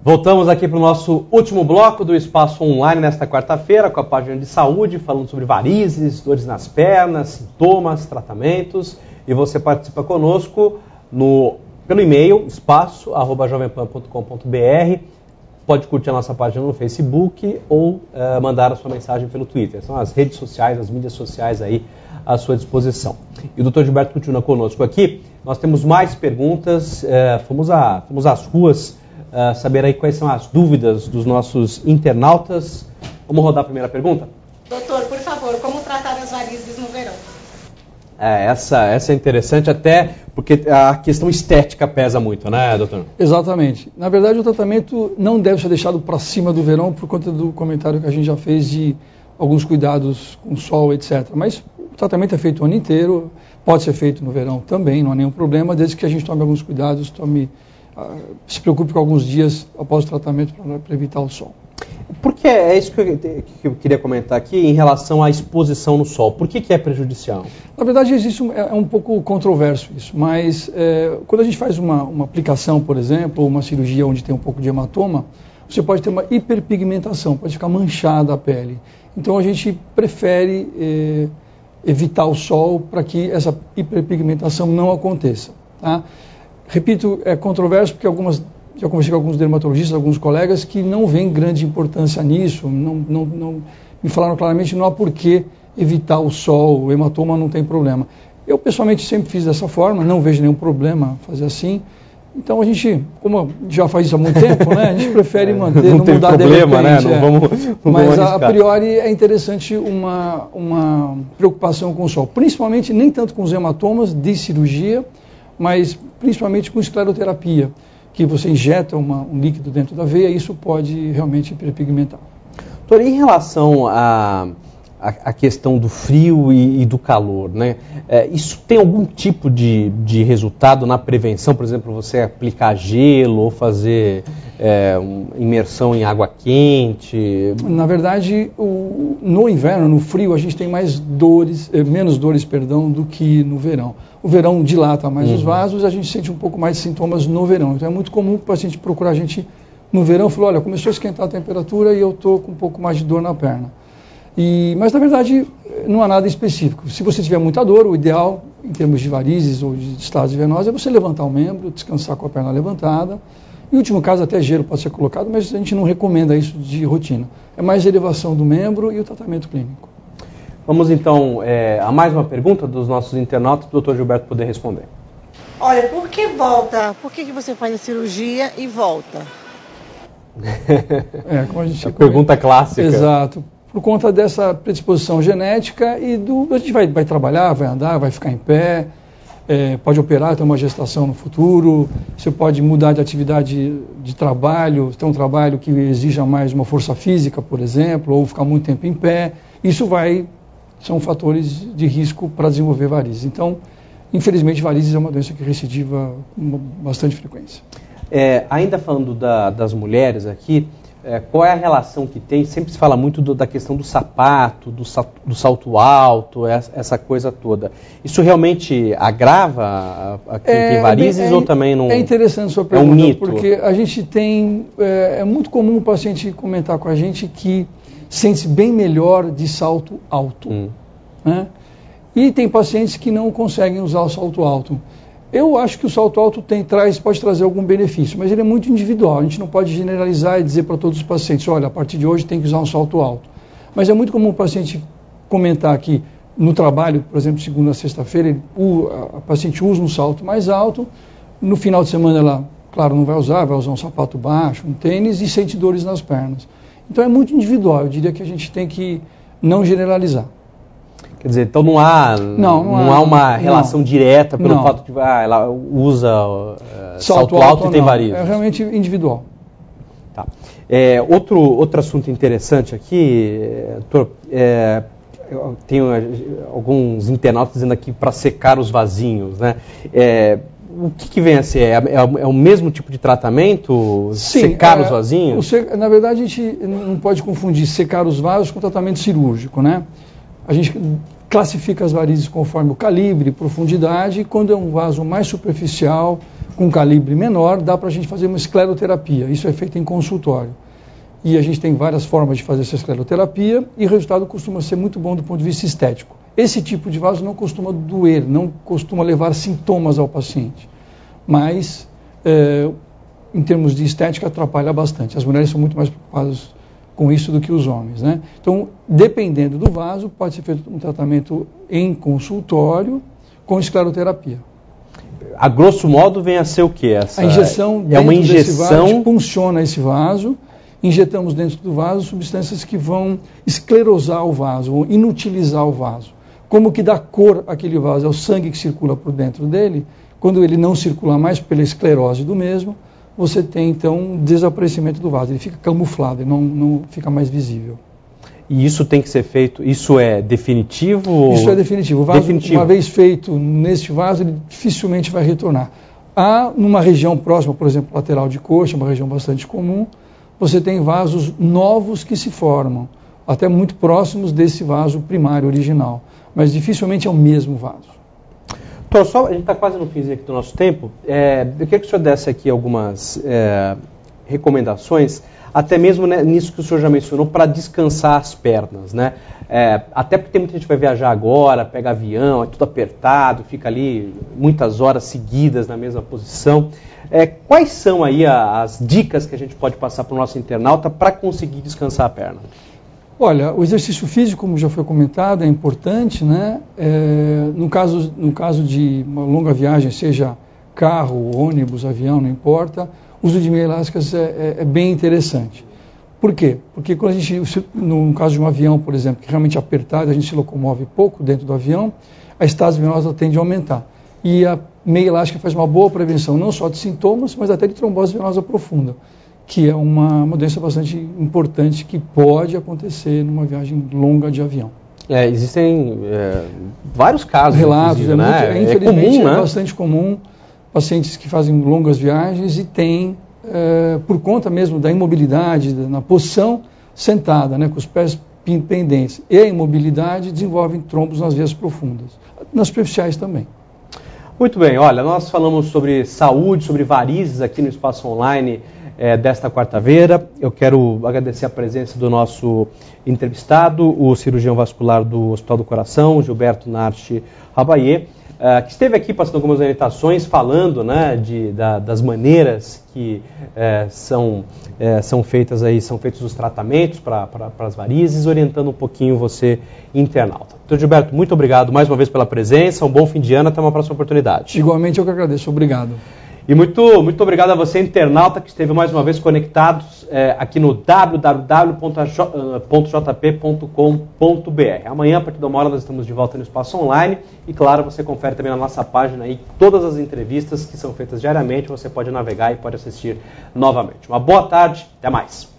Voltamos aqui para o nosso último bloco do Espaço Online nesta quarta-feira, com a página de saúde, falando sobre varizes, dores nas pernas, sintomas, tratamentos. E você participa conosco pelo e-mail espaço@jovempan.com.br. Pode curtir a nossa página no Facebook ou mandar a sua mensagem pelo Twitter. São as redes sociais, as mídias sociais aí à sua disposição. E o Dr. Gilberto continua conosco aqui. Nós temos mais perguntas, fomos às ruas saber aí quais são as dúvidas dos nossos internautas. Vamos rodar a primeira pergunta? Doutor, por favor, como tratar as varizes no verão? Essa é interessante até porque a questão estética pesa muito, né, doutor? Exatamente. Na verdade, o tratamento não deve ser deixado para cima do verão por conta do comentário que a gente já fez de alguns cuidados com sol, etc. Mas o tratamento é feito o ano inteiro, pode ser feito no verão também, não há nenhum problema, desde que a gente tome alguns cuidados, se preocupe com alguns dias após o tratamento para evitar o sol. Porque é isso que eu queria comentar aqui em relação à exposição no sol. Por que é prejudicial? Na verdade, é um pouco controverso isso, mas quando a gente faz uma aplicação, por exemplo, ou uma cirurgia onde tem um pouco de hematoma, você pode ter uma hiperpigmentação, pode ficar manchada a pele. Então a gente prefere evitar o sol para que essa hiperpigmentação não aconteça, tá? Repito, é controverso porque já conversei com alguns dermatologistas, alguns colegas que não veem grande importância nisso, não me falaram claramente, não há por que evitar o sol, o hematoma não tem problema. Eu pessoalmente sempre fiz dessa forma, não vejo nenhum problema fazer assim. Então a gente, como já faz isso há muito tempo, né, a gente prefere manter, não mudar de repente. Né? Mas a priori é interessante uma preocupação com o sol, principalmente nem tanto com os hematomas de cirurgia, mas principalmente com escleroterapia, que você injeta um líquido dentro da veia, isso pode realmente hiperpigmentar. Doutor, em relação à questão do frio e do calor, né? Isso tem algum tipo de resultado na prevenção? Por exemplo, você aplicar gelo ou fazer imersão em água quente? Na verdade, no inverno, no frio, a gente tem menos dores do que no verão. O verão dilata mais os vasos, a gente sente um pouco mais de sintomas no verão. Então é muito comum o paciente procurar a gente no verão e falar, olha, começou a esquentar a temperatura e eu estou com um pouco mais de dor na perna. Mas, na verdade, não há nada específico. Se você tiver muita dor, o ideal, em termos de varizes ou de estase venosa, é você levantar o membro, descansar com a perna levantada. Em último caso, até gelo pode ser colocado, mas a gente não recomenda isso de rotina. É mais a elevação do membro e o tratamento clínico. Vamos, então, a mais uma pergunta dos nossos internautas, para o Dr. Gilberto poder responder. Olha, por que volta? Por que você faz a cirurgia e volta? Como a gente pergunta clássica. Exato. Por conta dessa predisposição genética e a gente vai trabalhar, vai andar, vai ficar em pé, pode operar, ter uma gestação no futuro, você pode mudar de atividade de trabalho, ter um trabalho que exija mais uma força física, por exemplo, ou ficar muito tempo em pé. Isso são fatores de risco para desenvolver varizes. Então, infelizmente, varizes é uma doença que recidiva com bastante frequência. Ainda falando das mulheres aqui, qual é a relação que tem? Sempre se fala muito da questão do sapato, do salto alto, essa coisa toda. Isso realmente agrava a quem tem varizes ou também não? É interessante a sua pergunta, é um mito? Porque a gente tem... É muito comum o paciente comentar com a gente que sente-se bem melhor de salto alto. Né? E tem pacientes que não conseguem usar o salto alto. Eu acho que o salto alto pode trazer algum benefício, mas ele é muito individual. A gente não pode generalizar e dizer para todos os pacientes, olha, a partir de hoje tem que usar um salto alto. Mas é muito comum o paciente comentar que no trabalho, por exemplo, segunda a sexta-feira, a paciente usa um salto mais alto, no final de semana ela, claro, não vai usar um sapato baixo, um tênis e sente dores nas pernas. Então é muito individual, eu diria que a gente tem que não generalizar. Quer dizer, então não há uma relação direta pelo fato de ela usa salto alto e tem varizes. É realmente individual. Tá. Outro assunto interessante aqui, doutor, tem alguns internautas dizendo aqui para secar os vasinhos, né? O que vem a ser? É o mesmo tipo de tratamento? Sim, secar os vasinhos? Na verdade, a gente não pode confundir secar os vasos com tratamento cirúrgico, né? A gente classifica as varizes conforme o calibre, profundidade, e quando é um vaso mais superficial, com calibre menor, dá para a gente fazer uma escleroterapia. Isso é feito em consultório. E a gente tem várias formas de fazer essa escleroterapia e o resultado costuma ser muito bom do ponto de vista estético. Esse tipo de vaso não costuma doer, não costuma levar sintomas ao paciente, mas em termos de estética atrapalha bastante. As mulheres são muito mais preocupadas com isso do que os homens, né? Então, dependendo do vaso, pode ser feito um tratamento em consultório com escleroterapia. A grosso modo vem a ser o quê? A injeção é uma injeção desse vaso, a gente punciona esse vaso, injetamos dentro do vaso substâncias que vão esclerosar o vaso, vão inutilizar o vaso. Como que dá cor àquele vaso? É o sangue que circula por dentro dele. Quando ele não circula mais pela esclerose do mesmo, você tem então um desaparecimento do vaso. Ele fica camuflado, ele não fica mais visível. E isso tem que ser feito, isso é definitivo? Isso é definitivo. O vaso, uma vez feito neste vaso, ele dificilmente vai retornar. Há, numa região próxima, por exemplo, lateral de coxa, uma região bastante comum, você tem vasos novos que se formam, até muito próximos desse vaso primário original, mas dificilmente é o mesmo vaso. Então, a gente está quase no finzinho aqui do nosso tempo. Eu queria que o senhor desse aqui algumas recomendações, até mesmo nisso que o senhor já mencionou, para descansar as pernas, né? Até porque tem muita gente que vai viajar agora, pega avião, é tudo apertado, fica ali muitas horas seguidas na mesma posição. Quais são aí as dicas que a gente pode passar para o nosso internauta para conseguir descansar a perna? Olha, o exercício físico, como já foi comentado, é importante, né? No caso de uma longa viagem, seja carro, ônibus, avião, não importa, o uso de meias elásticas é bem interessante. Por quê? Porque quando a gente, no caso de um avião, por exemplo, que é realmente apertado, a gente se locomove pouco dentro do avião, a estase venosa tende a aumentar. E a meia elástica faz uma boa prevenção, não só de sintomas, mas até de trombose venosa profunda, que é uma doença bastante importante que pode acontecer numa viagem longa de avião. Existem vários casos. Relatos, né? Infelizmente comum, né? É bastante comum, pacientes que fazem longas viagens e têm, por conta mesmo da imobilidade, na posição sentada, né, com os pés pendentes, e a imobilidade, desenvolvem trombos nas veias profundas, nas superficiais também. Muito bem, olha, nós falamos sobre saúde, sobre varizes aqui no Espaço Online desta quarta-feira. Eu quero agradecer a presença do nosso entrevistado, o cirurgião vascular do Hospital do Coração, Gilberto Narchi Rabaye, que esteve aqui passando algumas orientações, falando, né, das maneiras que são feitos os tratamentos para as varizes, orientando um pouquinho você, internauta. Então, Gilberto, muito obrigado mais uma vez pela presença, um bom fim de ano, até uma próxima oportunidade. Igualmente eu que agradeço, obrigado. E muito obrigado a você, internauta, que esteve mais uma vez conectados aqui no www.jp.com.br. Amanhã, a partir da 1h, nós estamos de volta no Espaço Online. E, claro, você confere também na nossa página aí todas as entrevistas que são feitas diariamente. Você pode navegar e pode assistir novamente. Uma boa tarde, até mais.